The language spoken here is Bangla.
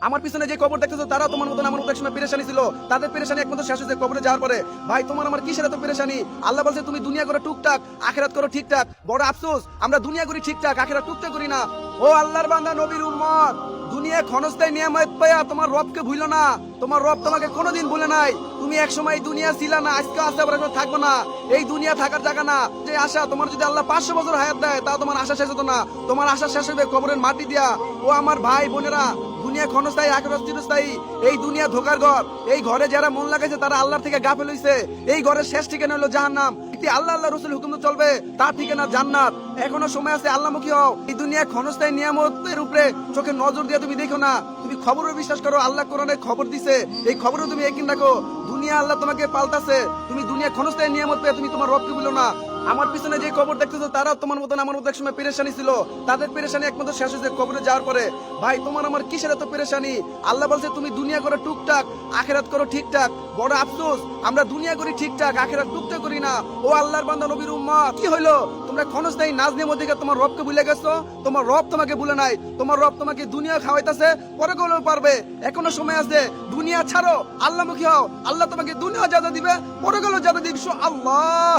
আমার পিছনে যে কবর দেখতেছো তারা তোমার মতন আমার মতো একসময় পেরেশানি ছিল, তাদের পেরেশানি একমাত্র শেষ হয়েছে কবরে যাওয়ার পরে। ভাই তোমার আমার কিসের এত পেরেশানি? আল্লাহ বলছে তুমি দুনিয়া করো টুকটাক, আখিরাত করো ঠিকঠাক। বড় আফসোস আমরা দুনিয়া করি ঠিকঠাক, আখিরাত টুকটাক করি না। ও আল্লাহর বান্দা নবীর উম্মত, দুনিয়া ক্ষণস্থায়ী নিয়ামত পাইয়া তোমার রবকে ভুলো না। তোমার রব তোমাকে কোনোদিন ভুলে নাই। তুমি একসময় এই দুনিয়া ছিলা না, আজকে আসতে আবার থাকবো না। এই দুনিয়া থাকার জায়গা না। যে আশা তোমার যদি আল্লাহ 500 বছর হায়াত দেয় তাও তোমার আশা শেষ হতো না। তোমার আশা শেষ হবে কবরের মাটি দিয়া। ও আমার ভাই বোনেরা, দুনিয়া ক্ষণস্থায়ী, আখিরাত চিরস্থায়ী। এই দুনিয়া ধোকার ঘর। এই ঘরে যারা মন লাগাইছে তারা আল্লাহর থেকে গাফেল হইছে। এই ঘরের শেষ ঠিকানা হলো জাহান্নাম। আল্লাহ আল্লাহ রসুল হুকুম চলবে, তার ঠিকানা জান্নাত। এখনো সময় আছে, আল্লাহমুখী হও। এই দুনিয়া ক্ষণস্থায়ী নিয়ামতের উপরে চোখে নজর দিয়ে তুমি দেখো না। তুমি খবরও বিশ্বাস করো, আল্লাহ কোরআনে খবর দিছে, এই খবরও তুমি একদিন রাখো। দুনিয়া আল্লাহ তোমাকে পাল্টাছে। তুমি দুনিয়া ক্ষণস্থায়ী নিয়ামত পেয়ে তুমি তোমার রবকে ভুলো না। আমার পিছনে যে খবর দেখতেছো তারা তোমার মতন আমার মতো একসময় পেরেশানি ছিল, তাদের পেরেশানি একমাত্র শেষ হয়েছে কবরে যাওয়ার পরে। ভাই তোমার আমার কিসের এত পেরেশানি? আল্লাহ বলছে তুমি দুনিয়া করো টুকটাক, আখিরাত করো ঠিকঠাক। বড় আফসোস আমরা দুনিয়া করি ঠিকঠাক, আখিরাত টুকটাক করি না। ও আল্লাহর বান্দা নবীর উম্মত, কি হইলো? তোমরা ক্ষণস্থায়ী নাজনের মধ্যে তোমার রবকে ভুলে গেছো। তোমার রব তোমাকে ভুলে নাই। তোমার রব তোমাকে দুনিয়া খাওয়াইতেছে, পরে গেলেও পারবে। এখনো সময় আছে, দুনিয়া ছাড়ো, আল্লাহমুখী হও। আল্লাহ তোমাকে দুনিয়া যাদা দিবে, পরে গেলেও যাদা দিবে। আল্লাহ।